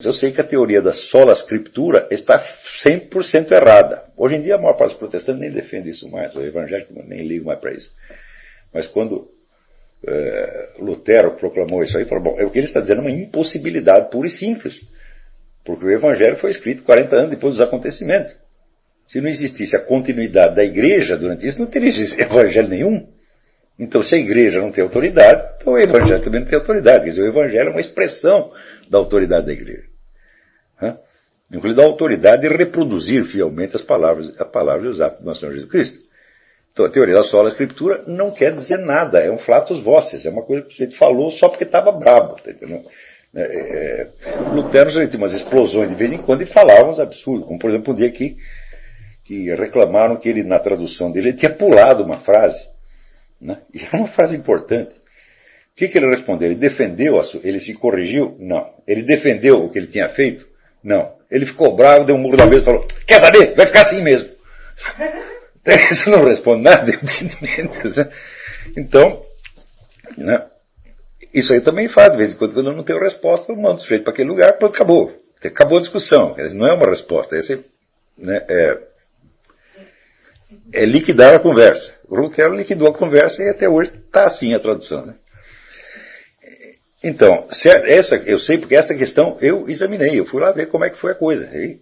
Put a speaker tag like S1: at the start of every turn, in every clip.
S1: Eu sei que a teoria da sola scriptura está 100% errada. Hoje em dia a maior parte dos protestantes nem defende isso mais, o evangélico nem liga mais para isso. Mas quando Lutero proclamou isso aí, falou, bom, o que ele está dizendo é uma impossibilidade pura e simples. Porque o evangelho foi escrito 40 anos depois dos acontecimentos. Se não existisse a continuidade da igreja durante isso, não teria evangelho nenhum. Então, se a igreja não tem autoridade, então o evangelho também não tem autoridade. Quer dizer, o evangelho é uma expressão da autoridade da igreja. Incluindo a autoridade de reproduzir fielmente as palavras e os atos do nosso Senhor Jesus Cristo. Então, a teoria da sola escritura não quer dizer nada, é um flatus vocis, é uma coisa que o sujeito falou só porque estava bravo, tá entendendo? Lutero já tinha umas explosões de vez em quando e falava uns absurdos, como por exemplo um dia que reclamaram que ele, na tradução dele, ele tinha pulado uma frase, né? E era uma frase importante. O que ele respondeu? Ele defendeu, ele se corrigiu? Não. Ele defendeu o que ele tinha feito? Não. Ele ficou bravo, deu um murro na mesa e falou, quer saber? Vai ficar assim mesmo. Isso não responde nada, evidentemente. Então, né? Isso aí também faz, de vez em quando eu não tenho resposta, eu mando o sujeito para aquele lugar, pronto, acabou. Acabou a discussão. Não é uma resposta, né, é liquidar a conversa. O Lutero liquidou a conversa e até hoje está assim a tradução. Né? Então, eu sei porque essa questão eu examinei, eu fui lá ver como é que foi a coisa. Aí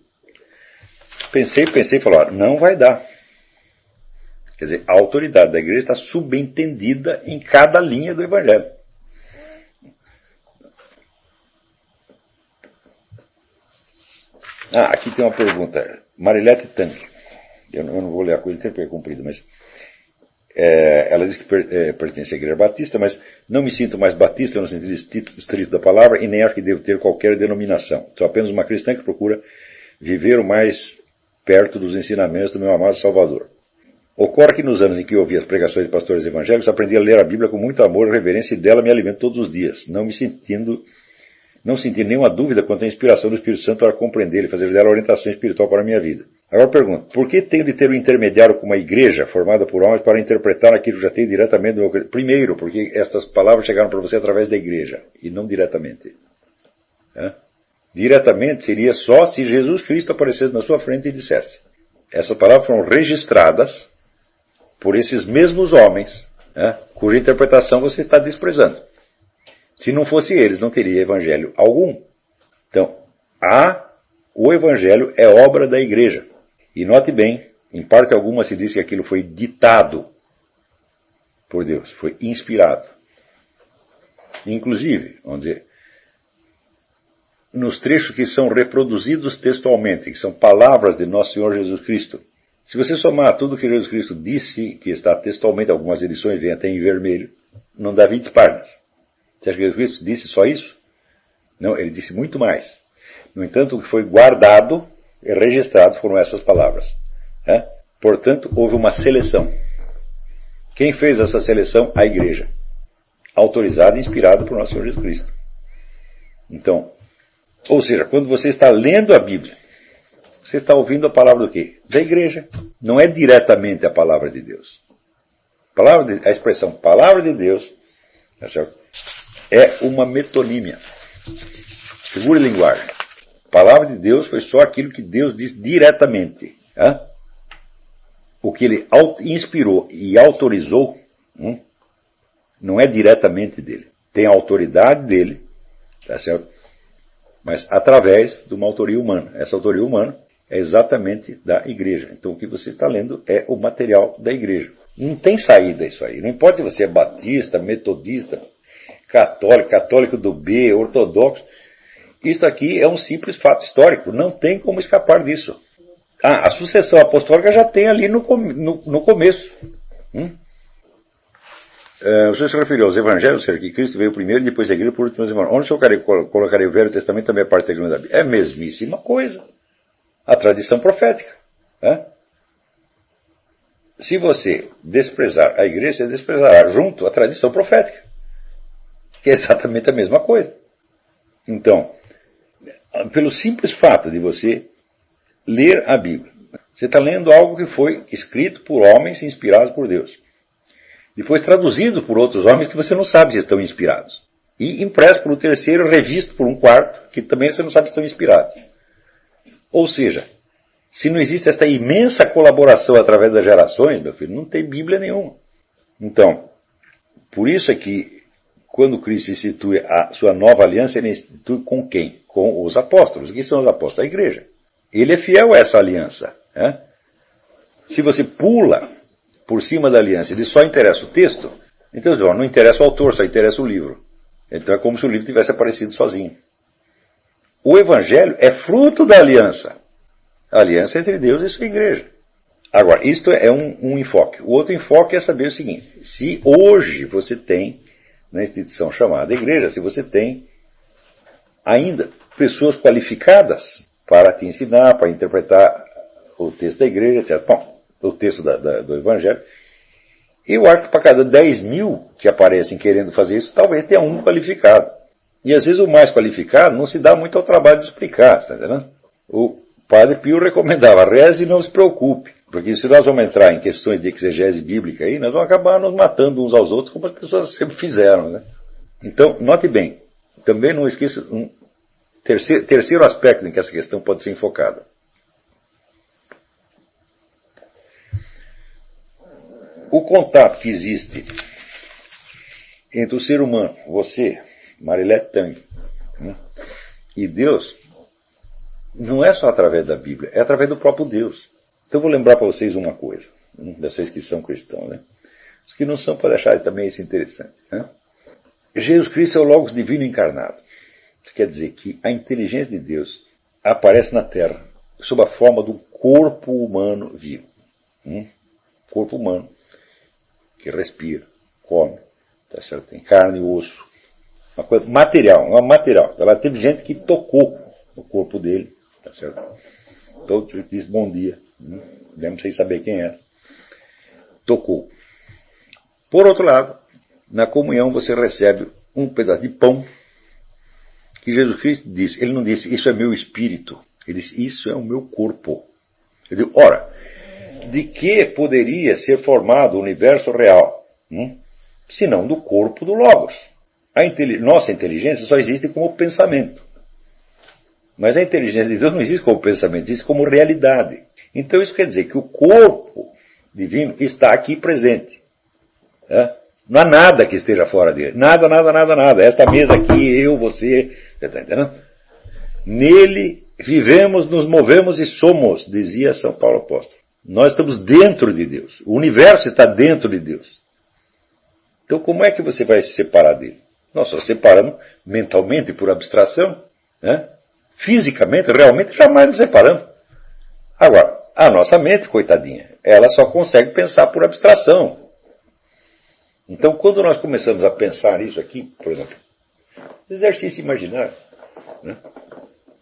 S1: pensei e falei, não vai dar. Quer dizer, a autoridade da igreja está subentendida em cada linha do evangelho. Aqui tem uma pergunta. Marilete Tanque. Eu não vou ler a coisa, o tempo é comprido, mas ela diz que pertence à Igreja Batista, mas não me sinto mais batista no sentido estrito da palavra e nem acho que devo ter qualquer denominação. Sou apenas uma cristã que procura viver o mais perto dos ensinamentos do meu amado Salvador. Ocorre que nos anos em que eu ouvi as pregações de pastores evangélicos, aprendi a ler a Bíblia com muito amor e reverência e dela me alimento todos os dias, não senti nenhuma dúvida quanto à inspiração do Espírito Santo para compreender e fazer dela orientação espiritual para a minha vida. Agora pergunto, por que tenho de ter um intermediário como a igreja, formada por homens, para interpretar aquilo que já tenho diretamente do meu... Primeiro, porque estas palavras chegaram para você através da igreja, e não diretamente. Diretamente seria só se Jesus Cristo aparecesse na sua frente e dissesse. Essas palavras foram registradas por esses mesmos homens, cuja interpretação você está desprezando. Se não fosse eles, não teria evangelho algum. Então, o evangelho é obra da igreja. E note bem, em parte alguma se diz que aquilo foi ditado por Deus, foi inspirado. Inclusive, vamos dizer, nos trechos que são reproduzidos textualmente, que são palavras de nosso Senhor Jesus Cristo. Se você somar tudo que Jesus Cristo disse, que está textualmente, algumas edições vêm até em vermelho, não dá 20 páginas. Você acha que Jesus Cristo disse só isso? Não, ele disse muito mais. No entanto, o que foi guardado e registrado foram essas palavras. Portanto, houve uma seleção. Quem fez essa seleção? A igreja. Autorizada e inspirada por nosso Senhor Jesus Cristo. Então, ou seja, quando você está lendo a Bíblia, você está ouvindo a palavra do quê? Da igreja. Não é diretamente a palavra de Deus. A expressão palavra de Deus, tá certo? É uma metonímia. Figura e linguagem. A palavra de Deus foi só aquilo que Deus disse diretamente. O que ele inspirou e autorizou não é diretamente dele. Tem a autoridade dele, tá certo? Mas através de uma autoria humana. Essa autoria humana é exatamente da igreja. Então o que você está lendo é o material da igreja. Não tem saída isso aí. Não importa se você é batista, metodista, católico do B, ortodoxo. Isso aqui é um simples fato histórico. Não tem como escapar disso. A sucessão apostólica já tem ali no começo. O senhor se referiu aos evangelhos, ou seja, que Cristo veio primeiro e depois a igreja por último os irmãos. Onde o senhor colocaria o Velho Testamento também a parte da igreja da Bíblia? É a mesmíssima coisa. A tradição profética. Se você desprezar a igreja, você desprezará junto a tradição profética. Que é exatamente a mesma coisa. Então, pelo simples fato de você ler a Bíblia, você está lendo algo que foi escrito por homens inspirados por Deus. Depois traduzido por outros homens que você não sabe se estão inspirados. e impresso por um terceiro, revisto por um quarto, que também você não sabe se são inspirados. Ou seja, se não existe esta imensa colaboração através das gerações, meu filho, não tem Bíblia nenhuma. Então, por isso é que, quando Cristo institui a sua nova aliança, ele institui com quem? Com os apóstolos. O que são os apóstolos? A igreja. Ele é fiel a essa aliança. Né? Se você pula por cima da aliança e só interessa o texto, então não interessa o autor, só interessa o livro. Então é como se o livro tivesse aparecido sozinho. O Evangelho é fruto da aliança. A aliança entre Deus e sua igreja. Agora, isto é um enfoque. O outro enfoque é saber o seguinte: se hoje você tem, na instituição chamada igreja, se você tem ainda pessoas qualificadas para te ensinar, para interpretar o texto da igreja, etc. Bom, o texto do Evangelho. Eu acho que para cada 10 mil que aparecem querendo fazer isso, talvez tenha um qualificado. E às vezes o mais qualificado não se dá muito ao trabalho de explicar, está entendendo? O Padre Pio recomendava: reze e não se preocupe. Porque se nós vamos entrar em questões de exegese bíblica aí, nós vamos acabar nos matando uns aos outros, como as pessoas sempre fizeram. Né? Então, note bem, também não esqueça um terceiro aspecto em que essa questão pode ser enfocada. O contato que existe entre o ser humano, você, Marilete Tang, e Deus, não é só através da Bíblia, é através do próprio Deus. Então eu vou lembrar para vocês uma coisa, vocês que são cristãos, né? Os que não são, podem achar também isso interessante. Né? Jesus Cristo é o Logos Divino encarnado. Isso quer dizer que a inteligência de Deus aparece na Terra sob a forma do corpo humano vivo. Corpo humano que respira, come, tá certo? Tem carne e osso. Uma coisa material, não é material. Ela teve gente que tocou o corpo dele, tá certo? Então disse bom dia, mesmo sem saber quem era. Tocou. Por outro lado, na comunhão você recebe um pedaço de pão que Jesus Cristo disse. Ele não disse, isso é meu espírito. Ele disse, isso é o meu corpo. Ele disse, ora, de que poderia ser formado o universo real? Senão do corpo do Logos. Nossa inteligência só existe como pensamento. Mas a inteligência de Deus não existe como pensamento, existe como realidade. Então isso quer dizer que o corpo divino está aqui presente. Não há nada que esteja fora dele. Nada, nada, nada, nada. Esta mesa aqui, eu, você, você está entendendo? Nele vivemos, nos movemos e somos, dizia São Paulo Apóstolo. Nós estamos dentro de Deus. O universo está dentro de Deus. Então como é que você vai se separar dele? Nós só separamos mentalmente, por abstração, né? Fisicamente, realmente, jamais nos separamos. Agora, a nossa mente, coitadinha, ela só consegue pensar por abstração. Então, quando nós começamos a pensar isso aqui, por exemplo, exercício imaginário, né?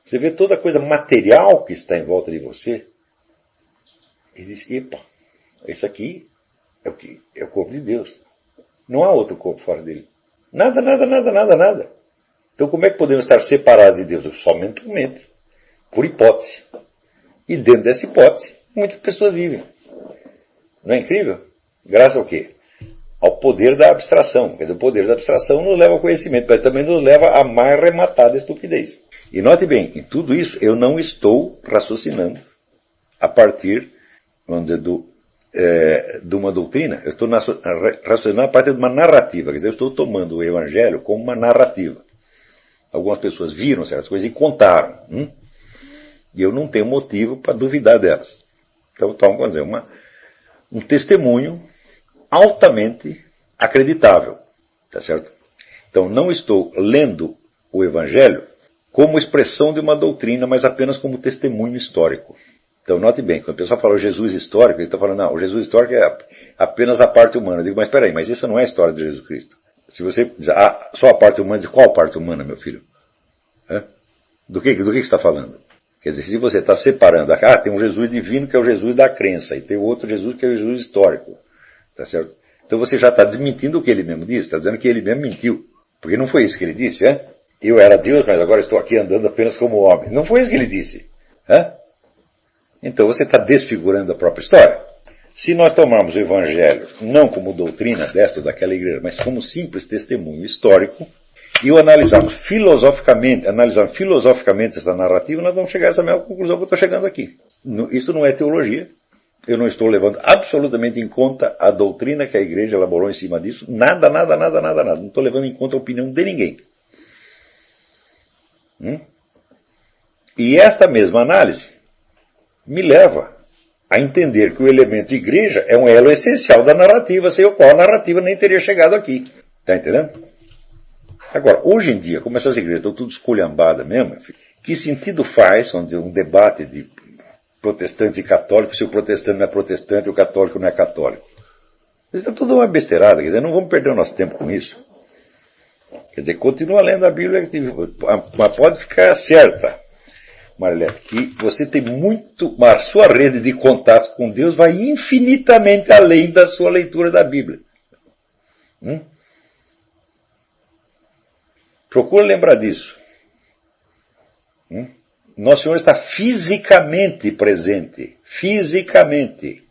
S1: Você vê toda a coisa material que está em volta de você, e diz, epa, isso aqui é o corpo de Deus. Não há outro corpo fora dele. Nada, nada, nada, nada, nada. Então como é que podemos estar separados de Deus? Só mentalmente, por hipótese. E dentro dessa hipótese, muitas pessoas vivem. Não é incrível? Graças ao quê? Ao poder da abstração. Quer dizer, o poder da abstração nos leva ao conhecimento, mas também nos leva à mais rematada estupidez. E note bem, em tudo isso eu não estou raciocinando a partir, vamos dizer, de uma doutrina. Eu estou raciocinando a partir de uma narrativa. Quer dizer, eu estou tomando o Evangelho como uma narrativa. Algumas pessoas viram certas coisas e contaram. E eu não tenho motivo para duvidar delas. Então, vamos dizer, um testemunho altamente acreditável. Tá certo? Então, não estou lendo o Evangelho como expressão de uma doutrina, mas apenas como testemunho histórico. Então, note bem, quando o pessoal fala o Jesus histórico, ele está falando, não, o Jesus histórico é apenas a parte humana. Eu digo, mas espera aí, mas isso não é a história de Jesus Cristo. Se você diz, só a parte humana, diz, qual parte humana, meu filho? Do que você está falando? Quer dizer, se você está separando, tem um Jesus divino que é o Jesus da crença, e tem outro Jesus que é o Jesus histórico. Tá certo? Então você já está desmentindo o que ele mesmo disse, está dizendo que ele mesmo mentiu. Porque não foi isso que ele disse, Eu era Deus, mas agora estou aqui andando apenas como homem. Não foi isso que ele disse. Então você está desfigurando a própria história. Se nós tomarmos o Evangelho não como doutrina desta ou daquela igreja, mas como simples testemunho histórico, E analisando filosoficamente essa narrativa, nós vamos chegar a essa mesma conclusão que eu estou chegando aqui. Isso não é teologia. Eu não estou levando absolutamente em conta a doutrina que a igreja elaborou em cima disso. Nada. Não estou levando em conta a opinião de ninguém. E esta mesma análise me leva a entender que o elemento igreja é um elo essencial da narrativa, sem o qual a narrativa nem teria chegado aqui. Está entendendo? Agora, hoje em dia, como essas igrejas estão tudo esculhambadas mesmo, que sentido faz, vamos dizer, um debate de protestantes e católicos, se o protestante não é protestante e o católico não é católico? Isso está tudo uma besteirada, quer dizer, não vamos perder o nosso tempo com isso. Quer dizer, continua lendo a Bíblia, mas pode ficar certa, Marilete, que você tem muito, a sua rede de contatos com Deus vai infinitamente além da sua leitura da Bíblia. Procura lembrar disso. Nosso Senhor está fisicamente presente. Fisicamente.